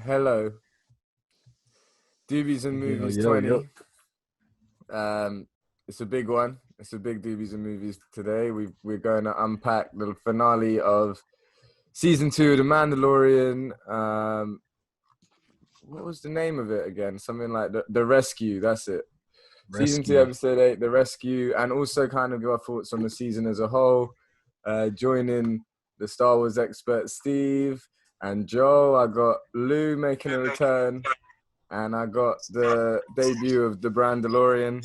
Hello, Doobies and Yo, Movies yo, yo. 20. It's a big one. It's a big Doobies and Movies today. We're going to unpack the finale of season 2 of The Mandalorian. What was the name of it again? Something like the Rescue. That's it. Season 2, Rescue. episode 8, The Rescue, and also kind of give our thoughts on the season as a whole. Joining the Star Wars expert Steve and Joe. I got Lou making a return. And I got the debut of the Brandalorian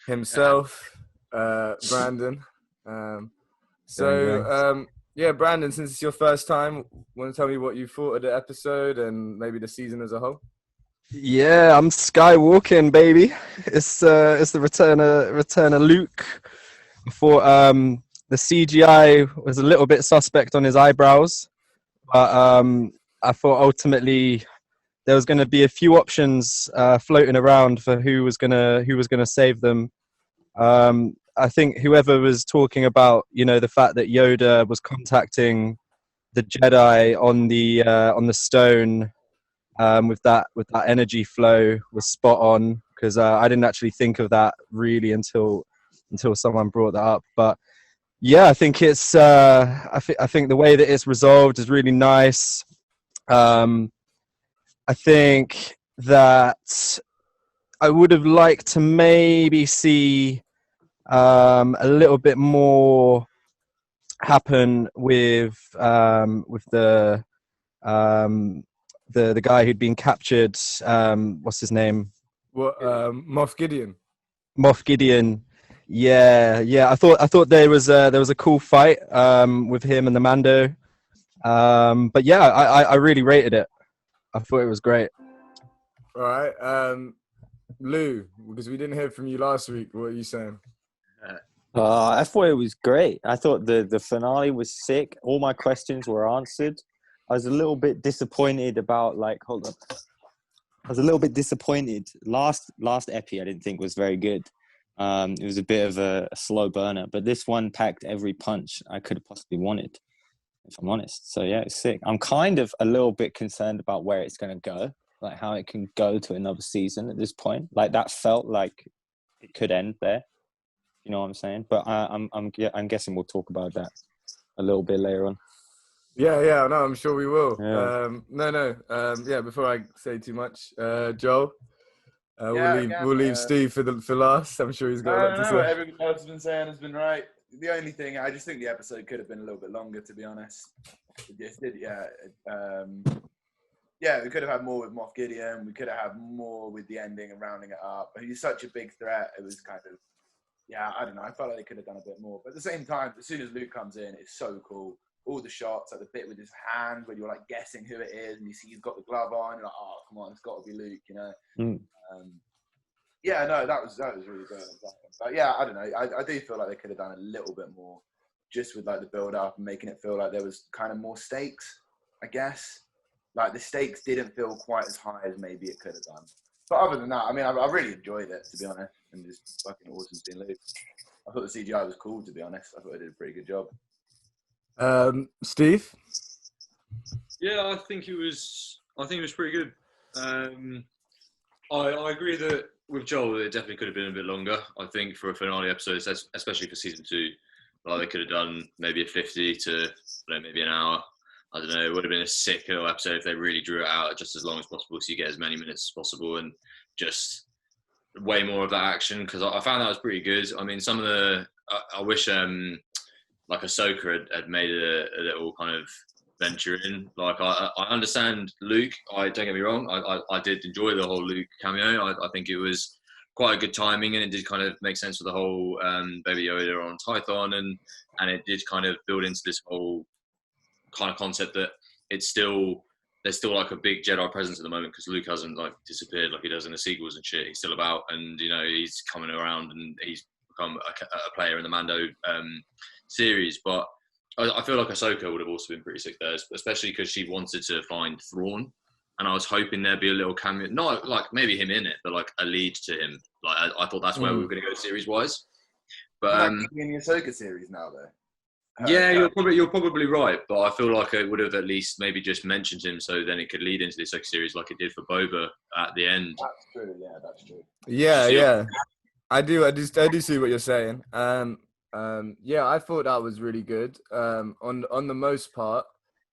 himself, Brandon. Gang, gang. Yeah, Brandon, since it's your first time, want to tell me what you thought of the episode and maybe the season as a whole? Yeah, I'm skywalking, baby. It's the return of Luke. I thought the CGI was a little bit suspect on his eyebrows, but I thought ultimately there was going to be a few options floating around for who was gonna save them. I think whoever was talking about, the fact that Yoda was contacting the Jedi on the stone with that energy flow was spot on, because I didn't actually think of that really until someone brought that up. But yeah, I think it's I think the way that it's resolved is really nice. I think that I would have liked to maybe see a little bit more happen with um, the guy who'd been captured. What's his name? What, Moff Gideon? Moff Gideon. Yeah, yeah. I thought there was a cool fight with him and the Mando. But yeah, I really rated it. I thought it was great. All right. Lou, because we didn't hear from you last week, what are you saying? I thought it was great. I thought the finale was sick. All my questions were answered. I was a little bit disappointed about hold on. I was a little bit disappointed. Last epi I didn't think was very good. It was a bit of a slow burner, but this one packed every punch I could have possibly wanted, if I'm honest. So yeah, it's sick. I'm kind of a little bit concerned about where it's going to go, like how it can go to another season at this point. Like that felt like it could end there. You know what I'm saying? But I'm guessing we'll talk about that a little bit later on. Yeah, no, I'm sure we will. Yeah. Yeah, before I say too much, Joel, Yeah, again, we'll leave Steve for last. I'm sure he's got a lot to no, say. what everyone else has been saying has been right. The only thing, I just think the episode could have been a little bit longer, to be honest. It just did, yeah. Yeah, we could have had more with Moff Gideon. We could have had more with the ending and rounding it up. But he's such a big threat. It was kind of, yeah, I don't know. I felt like they could have done a bit more. But at the same time, as soon as Luke comes in, it's so cool. All the shots, like the bit with his hand when you're like guessing who it is, and you see he's got the glove on. You're like, oh, come on, it's got to be Luke, you know. Yeah, no, that was really good. But yeah, I don't know. I do feel like they could have done a little bit more, just with like the build up and making it feel like there was kind of more stakes. I guess like the stakes didn't feel quite as high as maybe it could have done. But other than that, I mean, I really enjoyed it, to be honest, and just fucking awesome seeing Luke. I thought the CGI was cool, to be honest. I thought they did a pretty good job. Steve? Yeah, I think it was pretty good. I agree that with Joel, it definitely could have been a bit longer. I think for a finale episode, especially for season 2, like they could have done maybe a 50 to maybe an hour. I don't know. It would have been a sick little episode if they really drew it out just as long as possible, so you get as many minutes as possible and just way more of that action. Because I found that was pretty good. I mean, some of the I wish like Ahsoka had made a little kind of venture in. Like I understand Luke. Don't get me wrong. I did enjoy the whole Luke cameo. I think it was quite a good timing, and it did kind of make sense for the whole Baby Yoda on Tython, and it did kind of build into this whole kind of concept that there's still like a big Jedi presence at the moment, because Luke hasn't like disappeared like he does in the sequels and shit. He's still about, and he's coming around, and he's become a player in the Mando series. But I feel like Ahsoka would have also been pretty sick there, especially because she wanted to find Thrawn, and I was hoping there'd be a little cameo, not like maybe him in it, but like a lead to him. Like I thought that's where we were going to go series wise. But in the Ahsoka series now, though. Yeah, you're probably right, but I feel like it would have at least maybe just mentioned him, so then it could lead into this series like it did for Boba at the end. That's true. Yeah, that's true. Yeah. I do see what you're saying. Yeah, I thought that was really good. On the most part,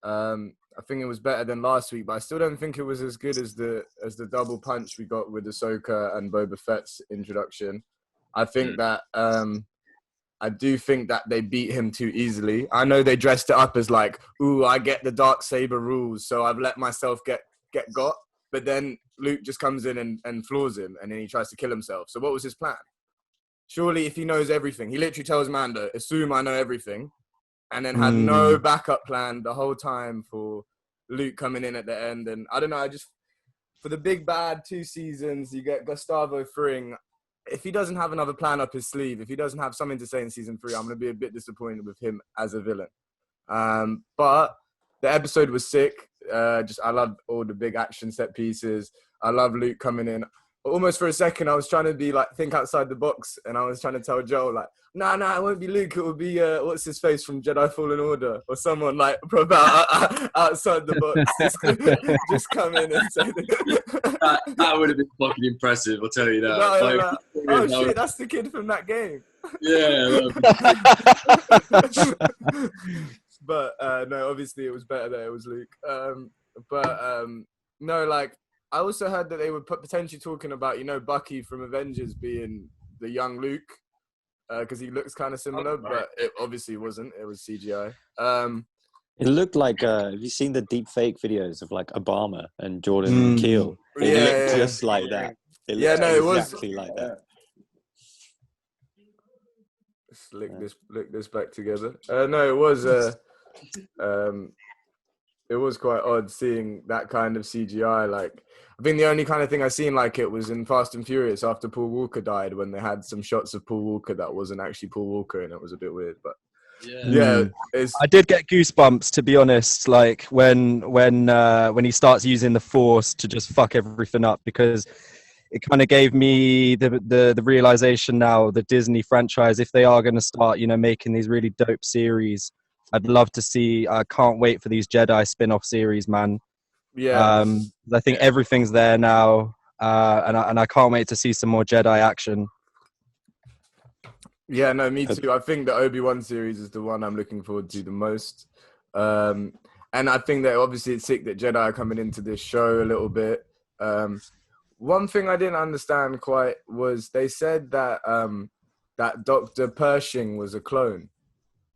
I think it was better than last week, but I still don't think it was as good as the double punch we got with Ahsoka and Boba Fett's introduction. I think that I do think that they beat him too easily. I know they dressed it up as like, ooh, I get the Darksaber rules, so I've let myself get got. But then Luke just comes in and floors him, and then he tries to kill himself. So what was his plan? Surely if he knows everything, he literally tells Mando, assume I know everything, and then had no backup plan the whole time for Luke coming in at the end. And I don't know, for the big bad 2 seasons, you get Gustavo Fring. If he doesn't have another plan up his sleeve, if he doesn't have something to say in season 3, I'm going to be a bit disappointed with him as a villain. But the episode was sick. I love all the big action set pieces. I love Luke coming in. Almost for a second, I was trying to be like, think outside the box, and I was trying to tell Joel like, nah, it won't be Luke. It will be what's his face from Jedi Fallen Order, or someone like outside the box. just come in and say that would have been fucking impressive. I'll tell you that. Shit, that's the kid from that game. Yeah. But no, obviously it was better that it was Luke. No, like I also heard that they were potentially talking about, Bucky from Avengers being the young Luke, because he looks kind of similar, but it obviously wasn't. It was CGI. It looked like, have you seen the deep fake videos of like Obama and Jordan Peele? It looked just like that. It was exactly like that. Lick this back together. No, it was quite odd seeing that kind of CGI. Like, I think the only kind of thing I seen like it was in Fast and Furious after Paul Walker died, when they had some shots of Paul Walker that wasn't actually Paul Walker, and it was a bit weird. But I did get goosebumps, to be honest. Like when he starts using the Force to just fuck everything up, because it kind of gave me the realization now, the Disney franchise, if they are going to start, making these really dope series, I'd love to see. I can't wait for these Jedi spin-off series, man. Yeah. I think everything's there now, and I can't wait to see some more Jedi action. Yeah, no, me too. I think the Obi-Wan series is the one I'm looking forward to the most. And I think that obviously it's sick that Jedi are coming into this show a little bit. One thing I didn't understand quite was they said that that Dr. Pershing was a clone.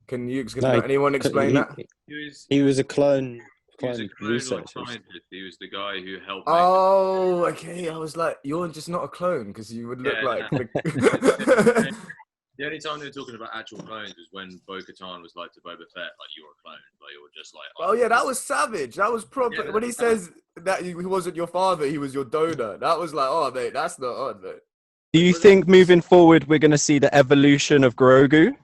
Can anyone explain that? He was a clone. He was a clone scientist. He was the guy who helped. Okay. I was like, you're just not a clone, because you would look like. The only time they were talking about actual clones was when Bo-Katan was like to Boba Fett, like, you're a clone, like you're just like. Oh yeah, that was savage. That was proper. When he says that he wasn't your father, he was your donor. That was like, oh mate, that's not odd, mate. Do you think moving forward we're going to see the evolution of Grogu?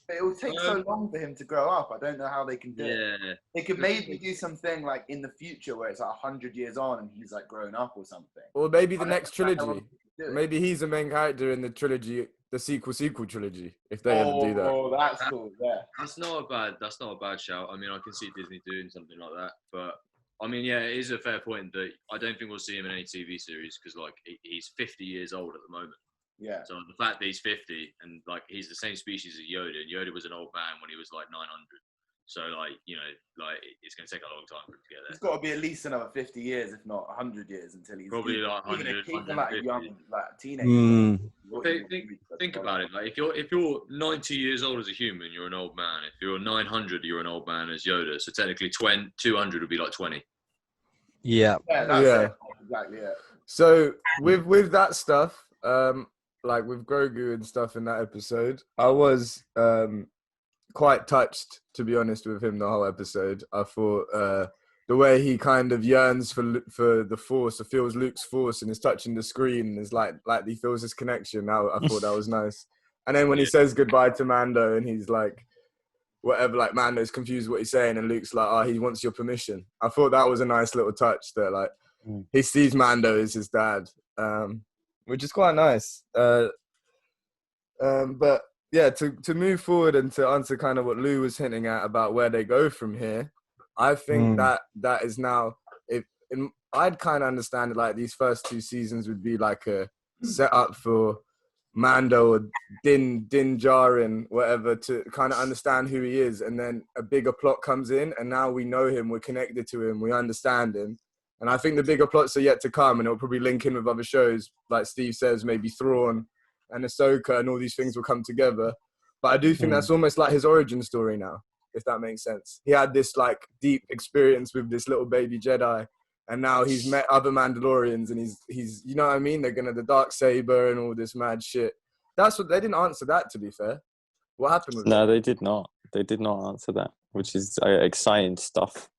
It will take so long for him to grow up. I don't know how they can do it. They could maybe do something like in the future where it's like 100 years on and he's like grown up or something. Or maybe the next trilogy. Maybe he's the main character in the trilogy, the sequel trilogy, if they ever do that. Oh, that's cool. Yeah. That's not a bad shout. I mean, I can see Disney doing something like that, but I mean, yeah, it is a fair point that I don't think we'll see him in any TV series, because like he's 50 years old at the moment. Yeah. So the fact that he's 50 and like he's the same species as Yoda, and Yoda was an old man when he was like 900. So like, it's going to take a long time for him to get there. It's got to be at least another 50 years, if not 100 years, until he's probably like 100. Keep him like a young, like teenager. Think about it. Like if you're 90 years old as a human, you're an old man. If you're 900, you're an old man as Yoda. So technically, 200 would be like 20. Yeah. That's exactly it. So with that stuff, like with Grogu and stuff in that episode, I was quite touched, to be honest, with him the whole episode. I thought the way he kind of yearns for the Force, or feels Luke's Force, and is touching the screen, is like he feels his connection. I thought that was nice. And then when he says goodbye to Mando, and he's like, whatever, like Mando's confused what he's saying, and Luke's like, he wants your permission. I thought that was a nice little touch that, like, he sees Mando as his dad, which is quite nice. But yeah, to move forward and to answer kind of what Lou was hinting at about where they go from here, I think that is now, I'd kind of understand it like these first 2 seasons would be like a setup for Mando or Din Djarin, whatever, to kind of understand who he is, and then a bigger plot comes in, and now we know him, we're connected to him, we understand him. And I think the bigger plots are yet to come, and it'll probably link in with other shows, like Steve says, maybe Thrawn and Ahsoka, and all these things will come together. But I do think that's almost like his origin story now, if that makes sense. He had this like deep experience with this little baby Jedi, and now he's met other Mandalorians, and he's you know what I mean? They're gonna the Darksaber and all this mad shit. That's what they didn't answer that, to be fair. What happened with No, it? they did not. They did not answer that, which is exciting stuff.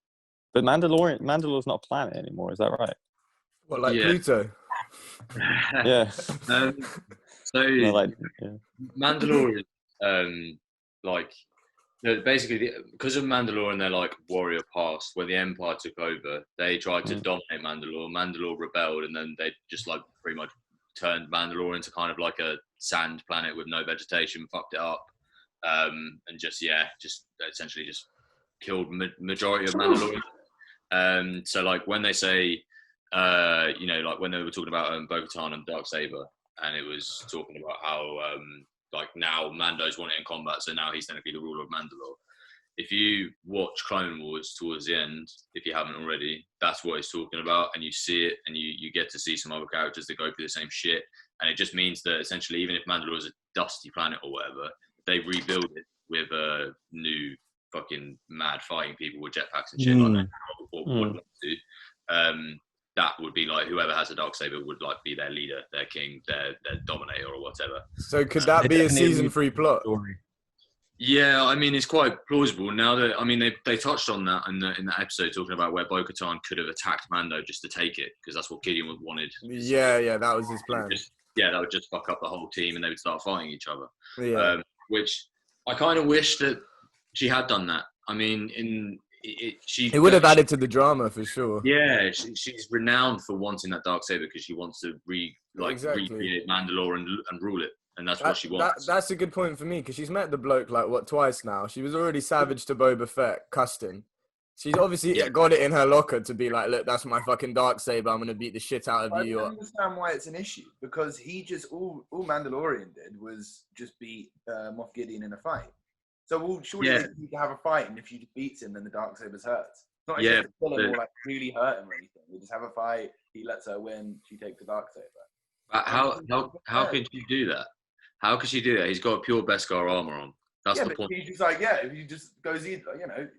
But Mandalore's not a planet anymore. Is that right? What, like Yeah. Pluto? Yeah. So No, like, yeah. Mandalorian, like basically because of Mandalorian, they're like warrior past. When the Empire took over, they tried to dominate Mandalore. Mandalore rebelled, and then they just like pretty much turned Mandalore into kind of like a sand planet with no vegetation, fucked it up, and just essentially just killed majority of Mandalorian. So like when they say, like when they were talking about Bo-Katan and Darksaber, and it was talking about how like now Mando's won it in combat, so now he's going to be the ruler of Mandalore. If you watch Clone Wars towards the end, if you haven't already, that's what it's talking about, and you see it, and you get to see some other characters that go through the same shit, and it just means that essentially, even if Mandalore is a dusty planet or whatever, they rebuild it with a new fucking mad fighting people with jetpacks and shit like that, or would like to. That would be like whoever has a Darksaber would like be their leader, their king, their dominator or whatever. So could that be a season 3 plot? Yeah, I mean, it's quite plausible now that, I mean, they touched on that in that episode, talking about where Bo-Katan could have attacked Mando just to take it, because that's what Gideon wanted. Yeah, that was his plan. That would just fuck up the whole team and they would start fighting each other. Yeah. Which I kind of wish that she had done that. I mean, it would have added to the drama for sure. Yeah, she's renowned for wanting that Darksaber because she wants to recreate Mandalore and rule it. And that's what she wants. That's a good point for me, because she's met the bloke twice now. She was already savage to Boba Fett, Custon. She's obviously got it in her locker to be like, look, that's my fucking Darksaber. I'm going to beat the shit out of you. I don't understand why it's an issue, because he just, all Mandalorian did was just beat Moff Gideon in a fight. So surely they need to have a fight, and if she beats him, then the Darksaber's hurts. It's not like kill him or like really hurt him or anything. They just have a fight, he lets her win, she takes the Darksaber. But how could she do that? How could she do that? He's got pure Beskar armor on. That's the point. He's just like, if he just goes either,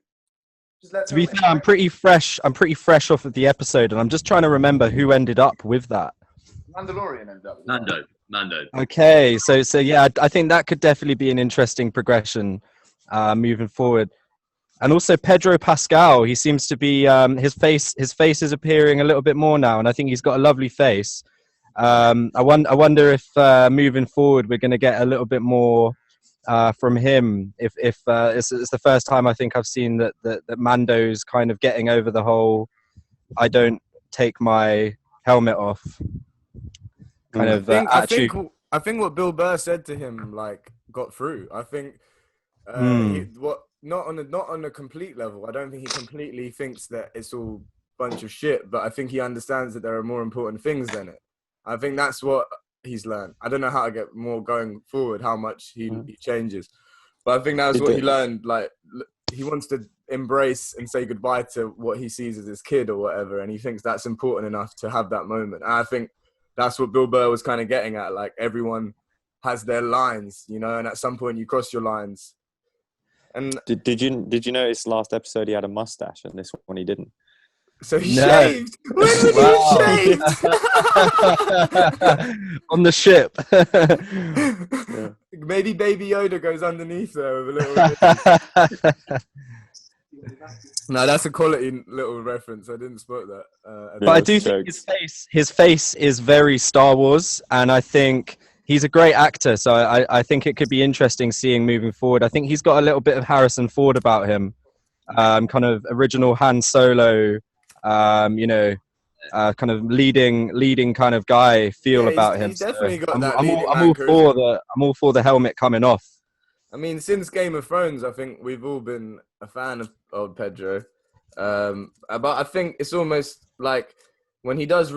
just let. To be fair, I'm pretty fresh off of the episode, and I'm just trying to remember who ended up with that. Mandalorian ended up with Mando. Okay, so yeah, I think that could definitely be an interesting progression moving forward. And also Pedro Pascal, he seems to be his face is appearing a little bit more now, and I think he's got a lovely face. I wonder if moving forward we're going to get a little bit more from him. If it's the first time I think I've seen that Mando's kind of getting over the whole I don't take my helmet off kind of attitude. I think what Bill Burr said to him got through. I think not on a complete level. I don't think he completely thinks that it's all bunch of shit, but I think he understands that there are more important things than it. I think that's what he's learned. I don't know how to get more going forward, how much he changes. But I think that's what he learned. He wants to embrace and say goodbye to what he sees as his kid or whatever, and he thinks that's important enough to have that moment. And I think that's what Bill Burr was kind of getting at. Everyone has their lines, and at some point you cross your lines. And did you notice last episode he had a mustache, and this one he didn't? So he shaved. When was he shaved? On the ship. Maybe Baby Yoda goes underneath there with a little. No, that's a quality little reference. I didn't spot that. But I do think his face is very Star Wars, and I think he's a great actor. So I think it could be interesting seeing moving forward. I think he's got a little bit of Harrison Ford about him, kind of original Han Solo. Kind of leading kind of guy feel about him. He's definitely got that. I'm all for the helmet coming off. I mean, since Game of Thrones, I think we've all been a fan of old Pedro. But I think it's almost like when he does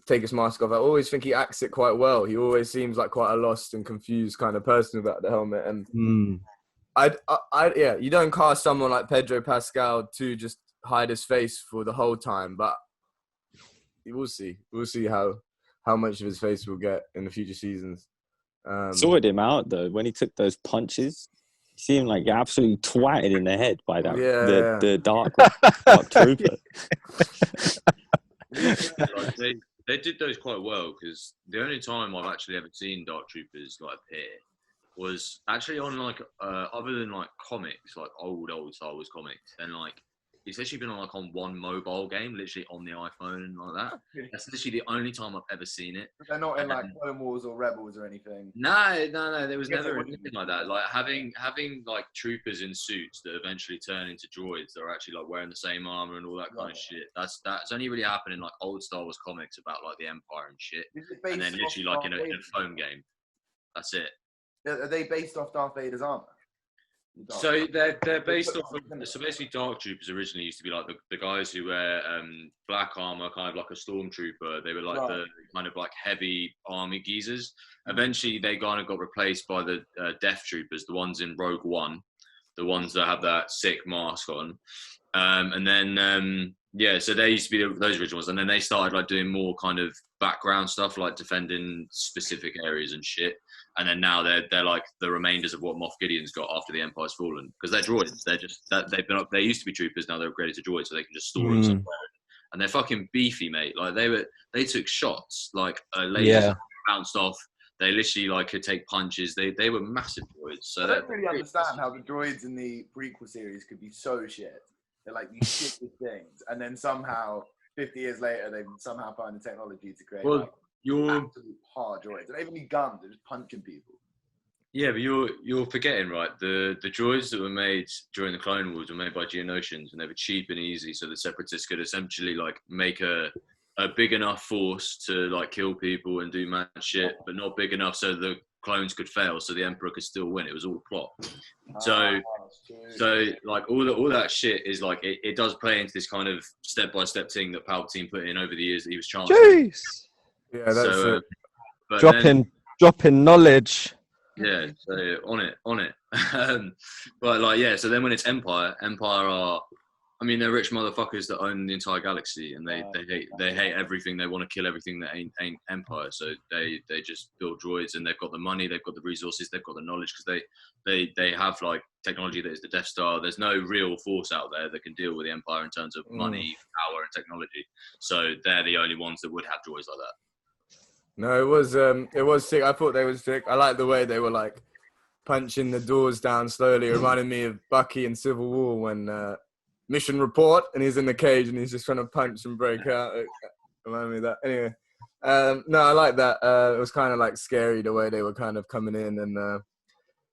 take his mask off, I always think he acts it quite well. He always seems like quite a lost and confused kind of person about the helmet. And yeah, you don't cast someone like Pedro Pascal to just hide his face for the whole time, but we'll see. We'll see how much of his face we'll get in the future seasons. Sorted him out though when he took those punches. He seemed like absolutely twatted in the head by that the dark trooper. They did those quite well because the only time I've actually ever seen Dark Troopers like appear was actually on like other than like comics, like old Star Wars comics, and like it's actually been on one mobile game, literally on the iPhone like that. That's literally the only time I've ever seen it. But they're not in like Clone Wars or Rebels or anything. No. There was never anything like that. Like having like troopers in suits that eventually turn into droids that are actually like wearing the same armor and all that kind of shit. That's only really happened in like old Star Wars comics about like the Empire and shit. And then literally like in a phone game. That's it. Are they based off Darth Vader's armor? So they're based off of, so basically Dark Troopers originally used to be like the guys who wear black armor, kind of like a stormtrooper. They were like the kind of like heavy army geezers. Eventually they kind of got replaced by the Death Troopers, the ones in Rogue One, the ones that have that sick mask on. And then so they used to be those originals, and then they started like doing more kind of background stuff, like defending specific areas and shit. And then now they're like the remainders of what Moff Gideon's got after the Empire's fallen, because they're droids. They're just they've been up. They used to be troopers, now they're upgraded to droids, so they can just store them somewhere. And they're fucking beefy, mate. Like they took shots, like lasers bounced off. They literally like could take punches. They were massive droids. So I don't really understand how the droids in the prequel series could be so shit. They're like these shitty things, and then somehow 50 years later they somehow find the technology to create absolute hard droids. They don't even need guns; they're just punching people. Yeah, but you're forgetting, right? The droids that were made during the Clone Wars were made by Geonosians, and they were cheap and easy, so the Separatists could essentially like make a big enough force to like kill people and do mad shit, but not big enough so the clones could fail, so the Emperor could still win. It was all a plot. So like all that shit is like it does play into this kind of step-by-step thing that Palpatine put in over the years that he was chancellor. Jeez. Yeah, that's it. Dropping knowledge. Yeah, so on it. But like so then when it's Empire are, I mean, they're rich motherfuckers that own the entire galaxy, and they hate everything. They want to kill everything that ain't Empire. So they just build droids, and they've got the money, they've got the resources, they've got the knowledge, because they have like technology that is the Death Star. There's no real force out there that can deal with the Empire in terms of money, power, and technology. So they're the only ones that would have droids like that. No, it was sick. I thought they were sick. I like the way they were like punching the doors down slowly. It reminded me of Bucky in Civil War when mission report, and he's in the cage and he's just trying to punch and break out. It reminded me of that. Anyway, no, I like that. It was kind of like scary the way they were kind of coming in, and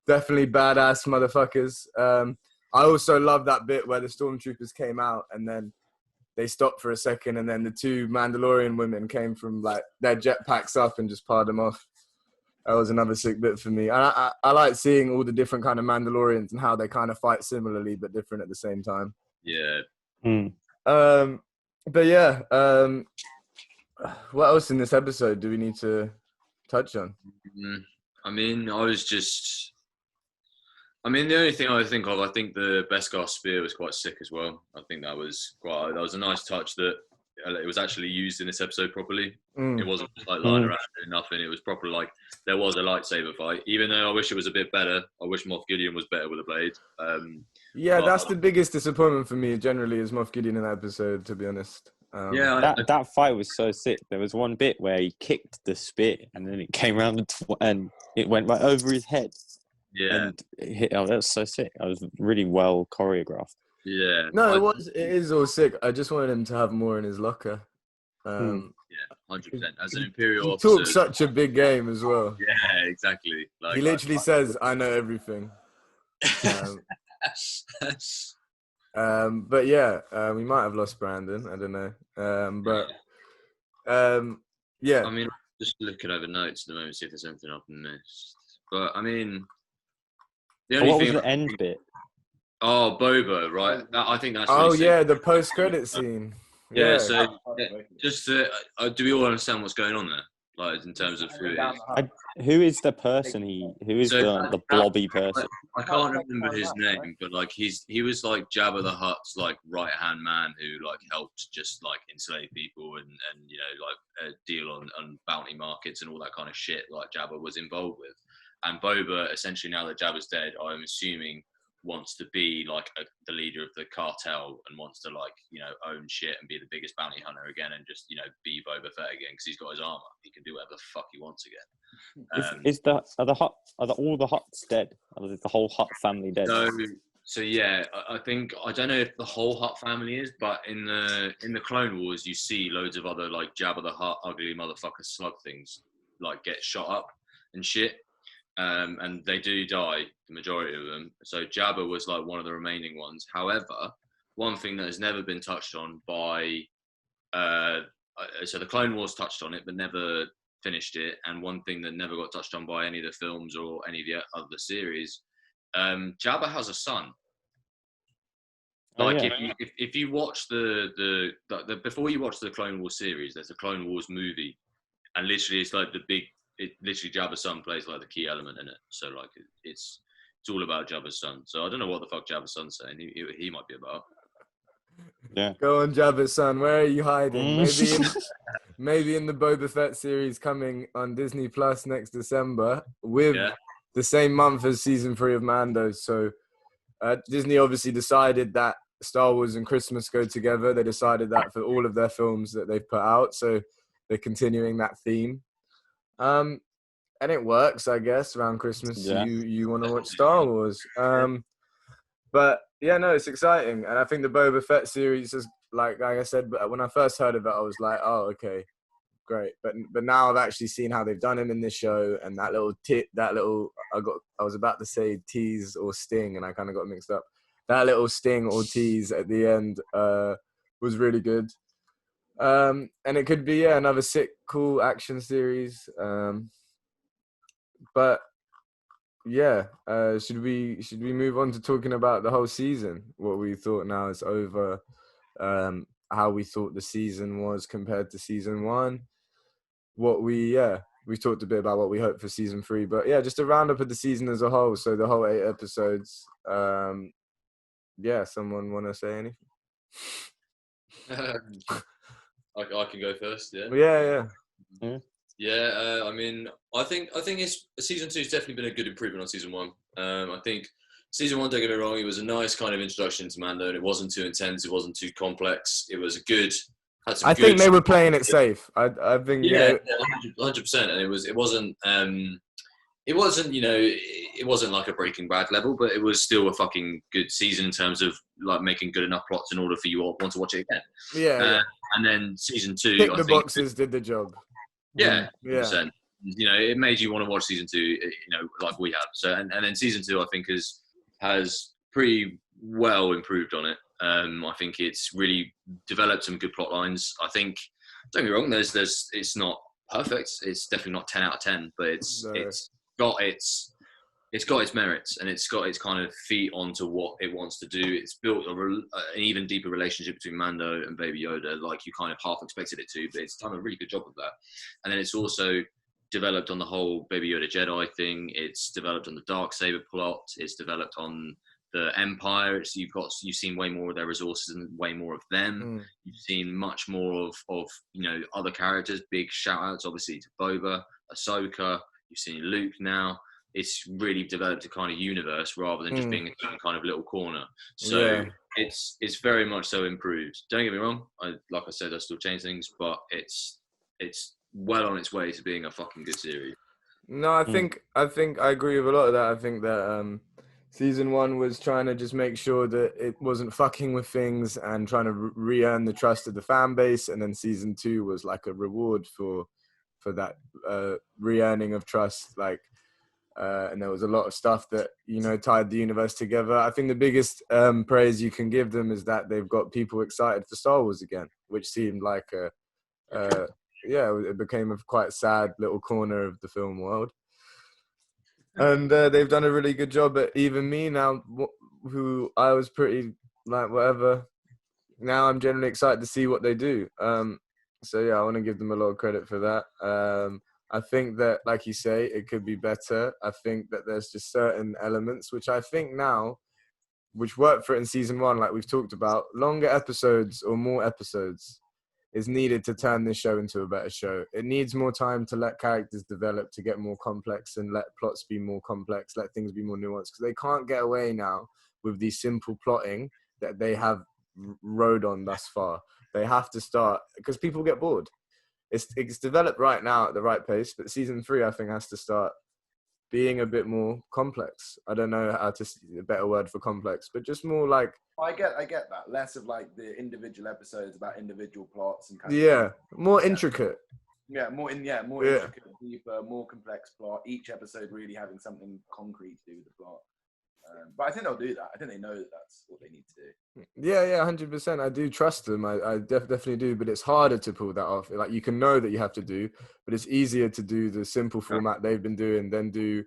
definitely badass motherfuckers. I also love that bit where the stormtroopers came out and then they stopped for a second, and then the two Mandalorian women came from like their jetpacks up and just parred them off. That was another sick bit for me. I like seeing all the different kind of Mandalorians and how they kind of fight similarly but different at the same time. Yeah. But yeah, what else in this episode do we need to touch on? I mean, the only thing I think of, I think the Beskar spear was quite sick as well. I think that was a nice touch that it was actually used in this episode properly. It wasn't just like lying around doing nothing. It was proper, like there was a lightsaber fight. Even though I wish it was a bit better. I wish Moff Gideon was better with a blade. That's the biggest disappointment for me generally is Moff Gideon in that episode, to be honest. That fight was so sick. There was one bit where he kicked the spear and then it came around and it went right over his head. Yeah. And it hit, that was so sick. It was really well choreographed. Yeah. No, it is all sick. I just wanted him to have more in his locker. 100%. As an Imperial officer. He talks such a big game as well. Yeah, exactly. He literally says, I know everything. But yeah, we might have lost Brandon. I don't know. Yeah. I mean, just looking over notes at the moment, see if there's anything I've missed. But I mean, The But only what was thing. the end bit? Oh, Boba, right? I think that's. Oh really sick. yeah, the post-credit scene. Yeah. Yeah. So just do we all understand what's going on there? Like in terms of who it is. Who is the person? Who is So the blobby person? I can't remember his name, but like he was like Jabba the Hutt's like right hand man who like helped just like enslave people and you know like deal on bounty markets and all that kind of shit like Jabba was involved with. And Boba, essentially now that Jabba's dead, I'm assuming wants to be like the leader of the cartel and wants to like you know own shit and be the biggest bounty hunter again and just you know be Boba Fett again because he's got his armor. He can do whatever the fuck he wants again. Are all the Hutts dead? Or is the whole Hutt family dead? So yeah, I think I don't know if the whole Hutt family is, but in the Clone Wars you see loads of other like Jabba the Hutt ugly motherfucker slug things like get shot up and shit. And they do die, the majority of them. So Jabba was like one of the remaining ones. However, one thing that has never been touched on by, so the Clone Wars touched on it, but never finished it. And one thing that never got touched on by any of the films or any of the other series, Jabba has a son. Like if you watch the before you watch the Clone Wars series, there's a Clone Wars movie, and literally it's like literally Jabba's son plays like the key element in it. So like it's all about Jabba's son. So I don't know what the fuck Jabba's son's saying. He might be about. Yeah. Go on, Jabba's son. Where are you hiding? Maybe in the Boba Fett series coming on Disney Plus next December with the same month as season 3 of Mando. So Disney obviously decided that Star Wars and Christmas go together. They decided that for all of their films that they've put out. So they're continuing that theme. And it works, I guess, around Christmas. Yeah. You want to watch Star Wars. But yeah, no, it's exciting. And I think the Boba Fett series is like I said, when I first heard of it, I was like, oh, okay, great. But now I've actually seen how they've done him in this show, and I was about to say tease or sting, and I kind of got mixed up. That little sting or tease at the end was really good. And it could be another sick, cool action series. But yeah, should we move on to talking about the whole season? What we thought now is over. How we thought the season was compared to season 1. We talked a bit about what we hope for season 3, but yeah, just a roundup of the season as a whole. So the whole 8 episodes. Someone want to say anything? I can go first. Yeah. Yeah. I mean, I think season 2 has definitely been a good improvement on season 1. I think season 1, don't get me wrong, it was a nice kind of introduction to Mando, and it wasn't too intense, it wasn't too complex. It was I think they were playing it safe. I think 100%, and it wasn't like a Breaking Bad level, but it was still a fucking good season in terms of like making good enough plots in order for you all want to watch it again. Yeah. And then season 2, Tick the boxes did the job. Yeah, 100%. You know, it made you want to watch season 2. You know, like we have. So and then season 2, I think has pretty well improved on it. I think it's really developed some good plot lines. I think, don't get me wrong, it's not perfect. It's definitely not 10 out of 10, but it's got its merits, and it's got its kind of feet onto what it wants to do. It's built an even deeper relationship between Mando and Baby Yoda, like you kind of half expected it to, but it's done a really good job of that. And then it's also developed on the whole Baby Yoda Jedi thing. It's developed on the Darksaber plot. It's developed on the Empire. You've seen way more of their resources and way more of them. You've seen much more of other characters. Big shout outs obviously to Boba, Ahsoka. You've seen Luke now. It's really developed a kind of universe rather than just being a kind of little corner. So it's very much so improved. Don't get me wrong. Like I said, I still change things, but it's well on its way to being a fucking good series. No, I think I agree with a lot of that. I think that season 1 was trying to just make sure that it wasn't fucking with things and trying to re-earn the trust of the fan base, and then season 2 was like a reward for that re-earning of trust. Like. And there was a lot of stuff that, tied the universe together. I think the biggest praise you can give them is that they've got people excited for Star Wars again, which seemed like it became a quite sad little corner of the film world. And they've done a really good job at even me now, who I was pretty like whatever. Now I'm generally excited to see what they do. So yeah, I want to give them a lot of credit for that. I think that, like you say, it could be better. I think that there's just certain elements which I think now, which worked for it in season 1, like we've talked about, longer episodes or more episodes is needed to turn this show into a better show. It needs more time to let characters develop, to get more complex, and let plots be more complex, let things be more nuanced, because they can't get away now with the simple plotting that they have rode on thus far. They have to start, because people get bored. It's developed right now at the right pace, but season 3, I think, has to start being a bit more complex. I don't know how to a better word for complex, but just more like, I get that. Less of like the individual episodes about individual plots and kind yeah, of more intricate. more intricate, deeper, more complex plot. Each episode really having something concrete to do with the plot. But I think they'll do that. I think they know that that's what they need to do. Yeah, 100%. I do trust them. I definitely do. But it's harder to pull that off. Like, you can know that you have to do, but it's easier to do the simple format they've been doing than do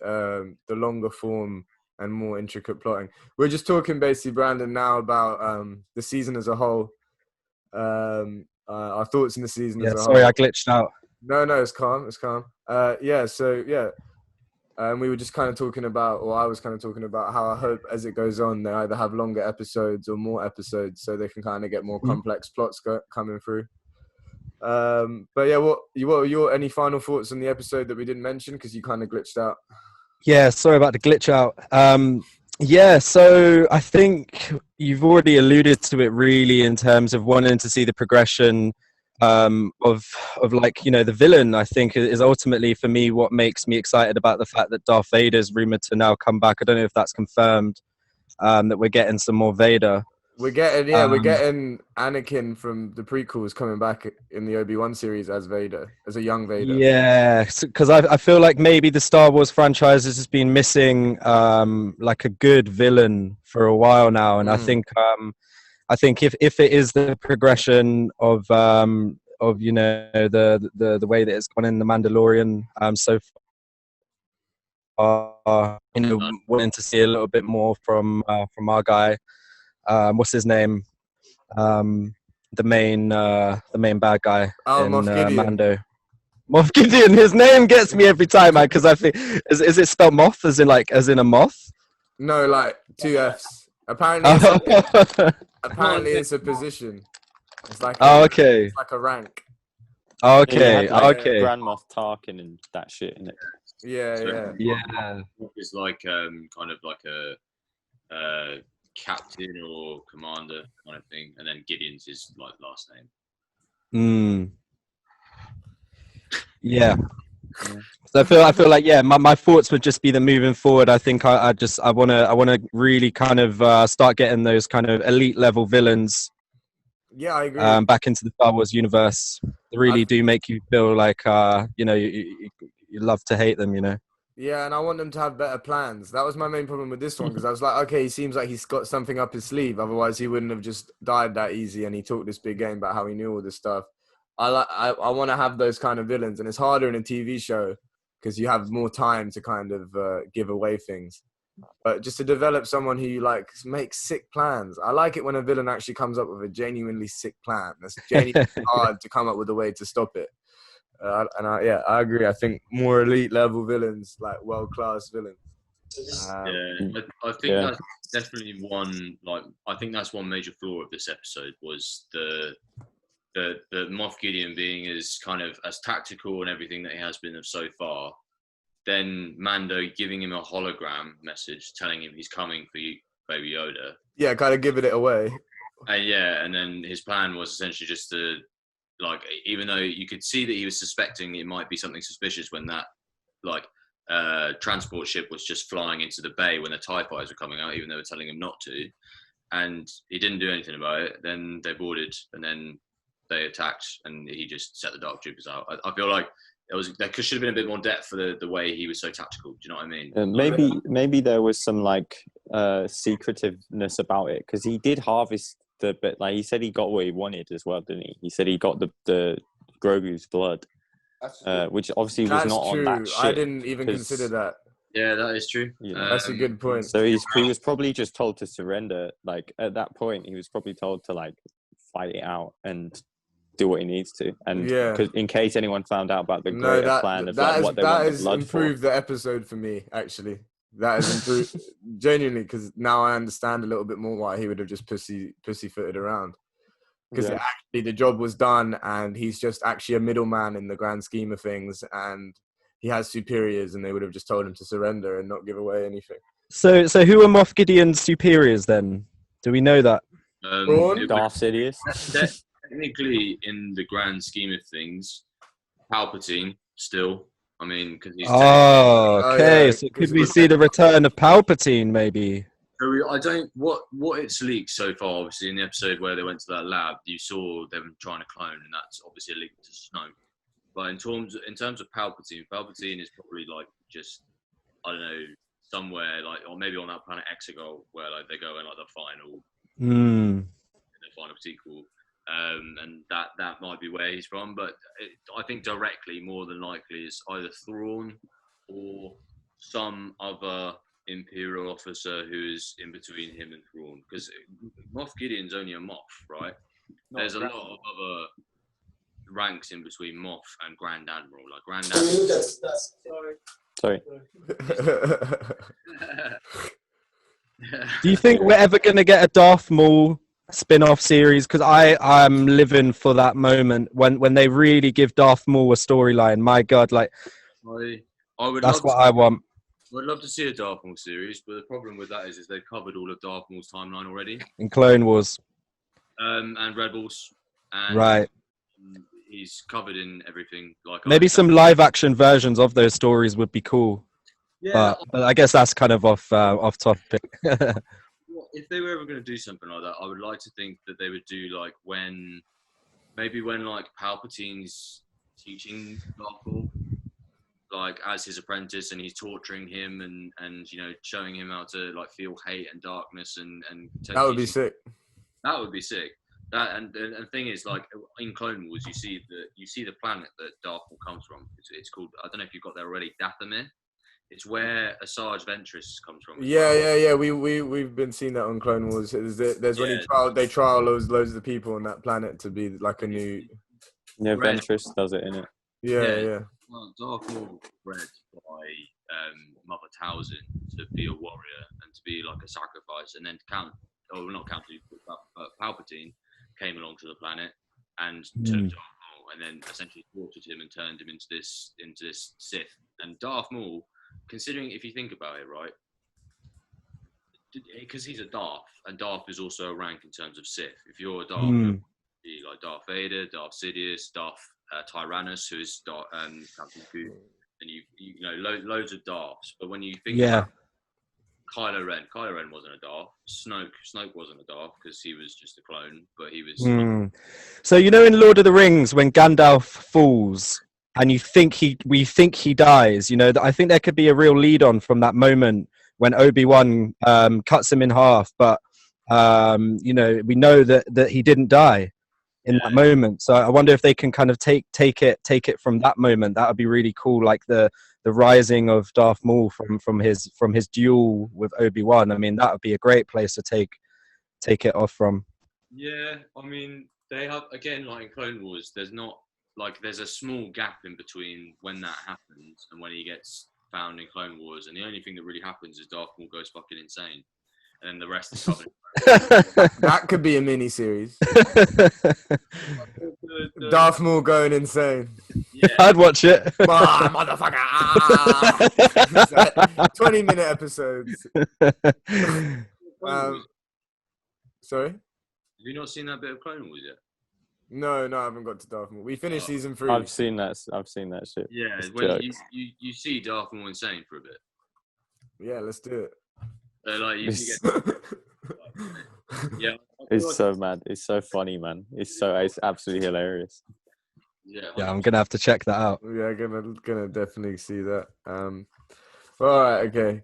the longer form and more intricate plotting. We're just talking basically, Brandon, now about the season as a whole. Our thoughts in the season as a whole. Sorry, I glitched out. No, it's calm. And we were just kind of talking about, or I was kind of talking about, how I hope as it goes on, they either have longer episodes or more episodes so they can kind of get more complex plots coming through. But yeah, what were your any final thoughts on the episode that we didn't mention because you kind of glitched out? Yeah, sorry about the glitch out. Yeah, so I think you've already alluded to it really in terms of wanting to see the progression of like, you know, the villain. I think is ultimately for me what makes me excited about the fact that Darth Vader is rumored to now come back. I don't know if that's confirmed, that we're getting some more Vader. We're getting Anakin from the prequels coming back in the Obi-Wan series as Vader, as a young Vader. Yeah, because I feel like maybe the Star Wars franchise has been missing like a good villain for a while now, and I think if it is the progression of you know the way that it's gone in the Mandalorian so far, you know, wanting to see a little bit more from our guy. What's his name? The main bad guy in Moff Gideon. Mando. Moff Gideon. His name gets me every time, man. Because I think is it spelled moth as in a moth? No, like 2 F's. Apparently, it's a position. It's like okay. It's like a rank. Okay. Grand Moff Tarkin and that shit in it. Yeah. It's like kind of like a captain or commander kind of thing, and then Gideon's his like last name. Yeah. So I feel like my thoughts would just be that moving forward, I think I want to really kind of start getting those kind of elite level villains. Yeah, I agree. Back into the Star Wars universe. They really do make you feel like you know you love to hate them, you know. Yeah, and I want them to have better plans. That was my main problem with this one, because I was like, okay, he seems like he's got something up his sleeve. Otherwise, he wouldn't have just died that easy. And he talked this big game about how he knew all this stuff. I want to have those kind of villains, and it's harder in a TV show because you have more time to kind of give away things. But just to develop someone who like makes sick plans. I like it when a villain actually comes up with a genuinely sick plan. That's genuinely hard to come up with a way to stop it. I agree. I think more elite level villains, like world-class villains. I think that's definitely one. Like, I think that's one major flaw of this episode was the Moff Gideon being as kind of as tactical and everything that he has been so far. Then Mando giving him a hologram message telling him he's coming for you, Baby Yoda. Yeah, kind of giving it away. And then his plan was essentially just to, like, even though you could see that he was suspecting it might be something suspicious when that, like, transport ship was just flying into the bay when the TIE fighters were coming out, even though they were telling him not to. And he didn't do anything about it. Then they boarded, and then they attacked, and he just set the Dark Troopers out. I feel like there should have been a bit more depth for the way he was so tactical. Do you know what I mean? Maybe there was some like secretiveness about it, because he did harvest the bit. Like he said, he got what he wanted as well, didn't he? He said he got the Grogu's blood, which obviously was not true. on that ship. I didn't even consider that. Yeah, that is true. Yeah. That's a good point. So he was probably just told to surrender. Like at that point, he was probably told to like fight it out and do what he needs to. And Yeah. in case anyone found out about the No, greater plan of like what they want the blood for. improved the episode for me. Actually, that has improved genuinely because now I understand a little bit more why he would have just pussyfooted around. Because actually the job was done, and he's just actually a middleman in the grand scheme of things, and he has superiors, and they would have just told him to surrender and not give away anything. So who are Moff Gideon's superiors then? Do we know that? Darth Sidious. Technically, in the grand scheme of things, Palpatine still. I mean, because he's. Okay. So could we see the return of Palpatine, maybe? So I don't. What it's leaked so far, obviously, in the episode where they went to that lab, you saw them trying to clone, and that's obviously a link to Snoke. But in terms of Palpatine is probably like just, I don't know, somewhere like, or maybe on that planet Exegol where like they go in like the final sequel, and that might be where he's from. But I think directly, more than likely, is either Thrawn or some other Imperial officer who is in between him and Thrawn. Because Moff Gideon's only a Moff, right? There's a lot of other ranks in between Moff and Grand Admiral. Like Grand Admiral. Sorry. Do you think we're ever going to get a Darth Maul spin-off series? Because I'm living for that moment when they really give Darth Maul a storyline. My God, like I would. That's what I want. I'd love to see a Darth Maul series, but the problem with that is they've covered all of Darth Maul's timeline already. In Clone Wars. And Rebels. And right. He's covered in everything. Like maybe some live-action versions of those stories would be cool. Yeah, but I guess that's kind of off topic. If they were ever going to do something like that, I would like to think that they would do like when like Palpatine's teaching Darth Maul, like as his apprentice, and he's torturing him and you know showing him how to like feel hate and darkness and that would be sick. That would be sick. That and the thing is, like in Clone Wars, you see the planet that Darth Maul comes from. It's called, I don't know if you've got there already, Dathomir. It's where Asajj Ventress comes from. Yeah. We've been seeing that on Clone Wars. There's when they trial loads of the people on that planet to be like a new. Yeah, Ventress does it, innit? Yeah. Well, Darth Maul bred by Mother Talzin to be a warrior and to be like a sacrifice, and then Palpatine came along to the planet and took Darth Maul, and then essentially tortured him and turned him into this Sith. And Darth Maul, considering if you think about it, right, because he's a Darth, and Darth is also a rank in terms of Sith. If you're a Darth, you'll be like Darth Vader, Darth Sidious, Darth Tyrannus, who is Captain Q, and you know loads of Darths. But when you think about Kylo Ren wasn't a Darth. Snoke wasn't a Darth because he was just a clone, but he was. So you know, in Lord of the Rings, when Gandalf falls, and we think he dies, you know, I think there could be a real lead on from that moment when Obi-Wan cuts him in half, but you know, we know that he didn't die in that moment. So I wonder if they can kind of take it from that moment. That would be really cool, like the rising of Darth Maul from his duel with Obi-Wan. I mean, that would be a great place to take it off from. Yeah, I mean, they have, again, like in Clone Wars, there's a small gap in between when that happens and when he gets found in Clone Wars, and the only thing that really happens is Darth Maul goes fucking insane, and then the rest is covered. That could be a mini series. Darth Maul going insane. Yeah. I'd watch it. Motherfucker! 20-minute episodes. Sorry? Have you not seen that bit of Clone Wars yet? No, I haven't got to Darth Maul. We finished season 3. I've seen that shit. Yeah, when you see Darth Maul insane for a bit. Yeah, let's do it. Yeah, it's so mad. It's so funny, man. It's absolutely hilarious. Yeah, I'm gonna have to check that out. Yeah, gonna definitely see that. All right, okay.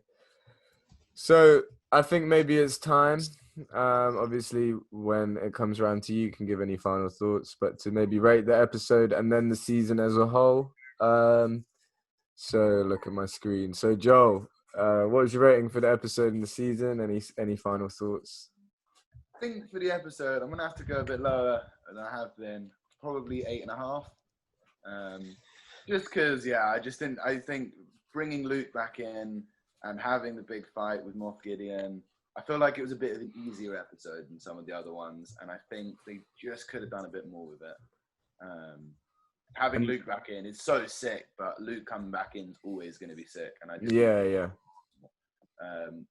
So I think maybe it's time. Obviously, when it comes around to you can give any final thoughts, but to maybe rate the episode and then the season as a whole. So look at my screen. So Joel, What was your rating for the episode in the season? Any final thoughts? I think for the episode, I'm gonna have to go a bit lower than I have been. Probably 8.5. Just because, I think bringing Luke back in and having the big fight with Moff Gideon, I feel like it was a bit of an easier episode than some of the other ones, and I think they just could have done a bit more with it. Having Luke back in is so sick, but Luke coming back in is always going to be sick, and I just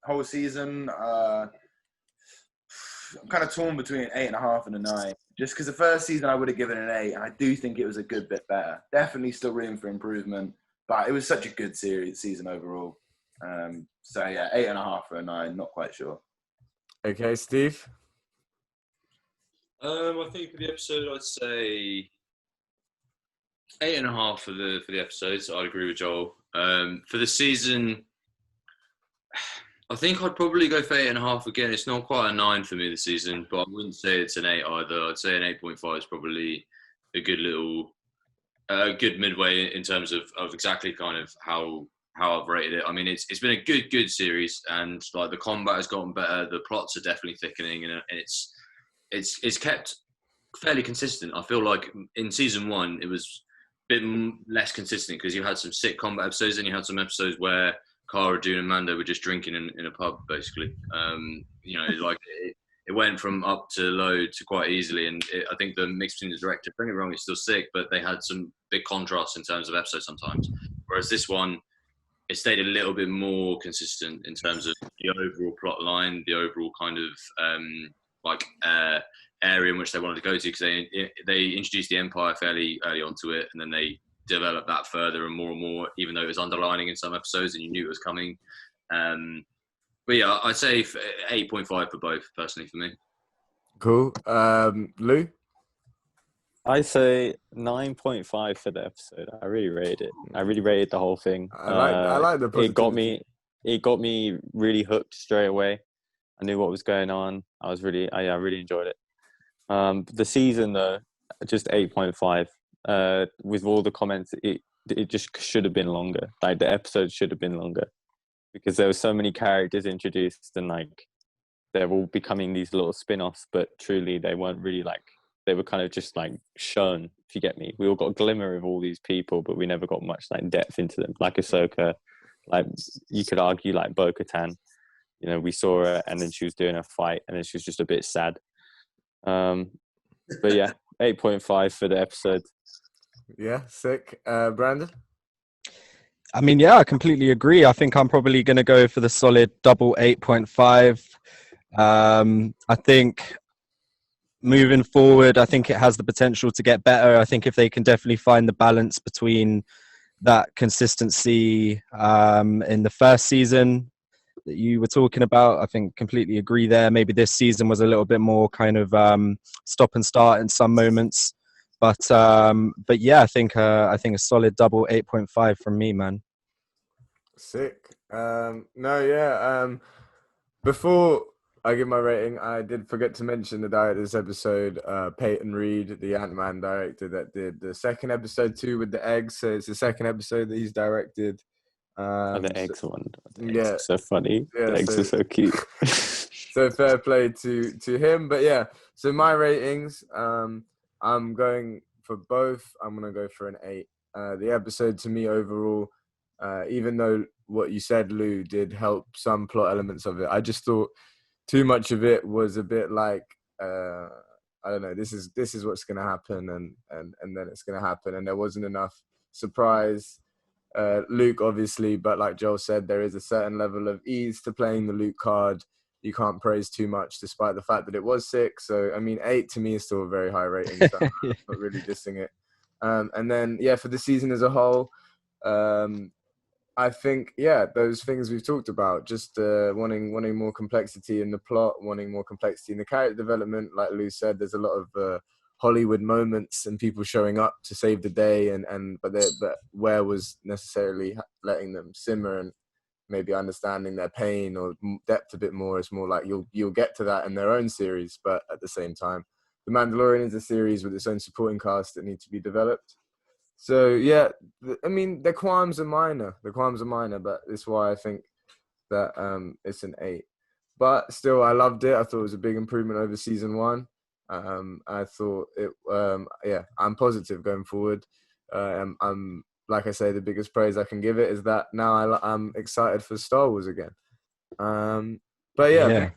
whole season, I'm kind of torn between 8.5 and a 9. Just because the first season I would have given an 8, and I do think it was a good bit better. Definitely still room for improvement, but it was such a good season overall. So yeah, 8.5 or a 9, not quite sure. Okay, Steve. I think for the episode, I'd say 8.5 for the episode. So I'd agree with Joel. For the season, I think I'd probably go for 8.5 again. It's not quite a 9 for me this season, but I wouldn't say it's an 8 either. I'd say an 8.5 is probably a good good midway in terms of exactly kind of how I've rated it. I mean, it's been a good series, and like the combat has gotten better. The plots are definitely thickening, and it's kept fairly consistent. I feel like in season 1 it was a bit less consistent because you had some sick combat episodes, and you had some episodes where Cara Dune and Mando were just drinking in a pub, basically. Like it went from up to low to quite easily, and I think the mix between the director, don't get me wrong, he's still sick, but they had some big contrasts in terms of episodes sometimes. Whereas this one, it stayed a little bit more consistent in terms of the overall plot line, the overall kind of area in which they wanted to go to, because they introduced the Empire fairly early onto it, and then they developed that further and more, even though it was underlining in some episodes and you knew it was coming. But yeah, I'd say 8.5 for both, personally, for me. Cool. Lou? I say 9.5 for the episode. I really rated it. I really rated the whole thing. I like the positivity. It got me really hooked straight away. I knew what was going on. I really enjoyed it. The season though, just 8.5. With all the comments, it just should have been longer. Like the episode should have been longer because there were so many characters introduced, and like they're all becoming these little spin-offs, but truly they weren't really like. They were kind of just like shown, if you get me. We all got a glimmer of all these people, but we never got much like depth into them. Like Ahsoka, like you could argue like Bo-Katan. You know, we saw her and then she was doing a fight and then she was just a bit sad. But yeah, 8.5 for the episode. Yeah, sick. Brandon? I mean, yeah, I completely agree. I think I'm probably going to go for the solid double 8.5. I think moving forward, I think it has the potential to get better. I think if they can definitely find the balance between that consistency in the first season that you were talking about, I think completely agree there. Maybe this season was a little bit more kind of stop and start in some moments. But yeah, I think a solid double 8.5 from me, man. Sick. Before I give my rating, I did forget to mention the director's episode, Peyton Reed, the Ant-Man director that did the second episode too with the eggs. So it's the second episode that he's directed. The eggs one. The eggs are so funny. Yeah, the eggs are so cute. So fair play to him. But yeah, so my ratings, I'm going for both. I'm going to go for an 8. The episode to me overall, even though what you said, Lou, did help some plot elements of it, I just thought too much of it was a bit like, I don't know, this is what's going to happen and then it's going to happen. And there wasn't enough surprise. Luke, obviously, but like Joel said, there is a certain level of ease to playing the Luke card. You can't praise too much despite the fact that it was 6. So, I mean, 8 to me is still a very high rating. So I'm not really dissing it. And then, yeah, for the season as a whole, I think, yeah, those things we've talked about, just wanting more complexity in the plot, wanting more complexity in the character development. Like Lou said, there's a lot of Hollywood moments and people showing up to save the day, but where was necessarily letting them simmer and maybe understanding their pain or depth a bit more. It's more like you'll get to that in their own series, but at the same time, The Mandalorian is a series with its own supporting cast that need to be developed. So yeah, I mean, the qualms are minor, but it's why I think that it's an 8. But still, I loved it. I thought it was a big improvement over season 1. I thought it. I'm positive going forward. I'm like I say, the biggest praise I can give it is that now I'm excited for Star Wars again. But yeah.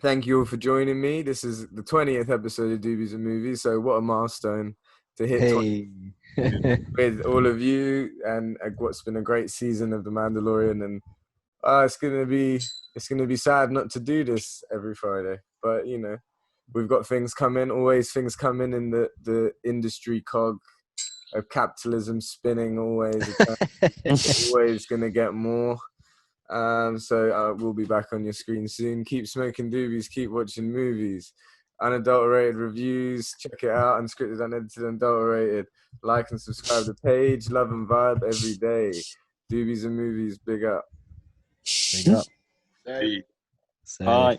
Thank you all for joining me. This is the 20th episode of Doobies and Movies. So what a milestone to hit 20 with all of you, and what's been a great season of The Mandalorian. And it's gonna be sad not to do this every Friday, but you know, we've got things coming. Always things coming in the industry cog of capitalism spinning. Always, always gonna get more. So we'll be back on your screen soon. Keep smoking doobies, keep watching movies. Unadulterated reviews, check it out. Unscripted, unedited, unadulterated. Like and subscribe to the page. Love and vibe every day. Doobies and movies, big up. Big up. Hey. Say. Bye.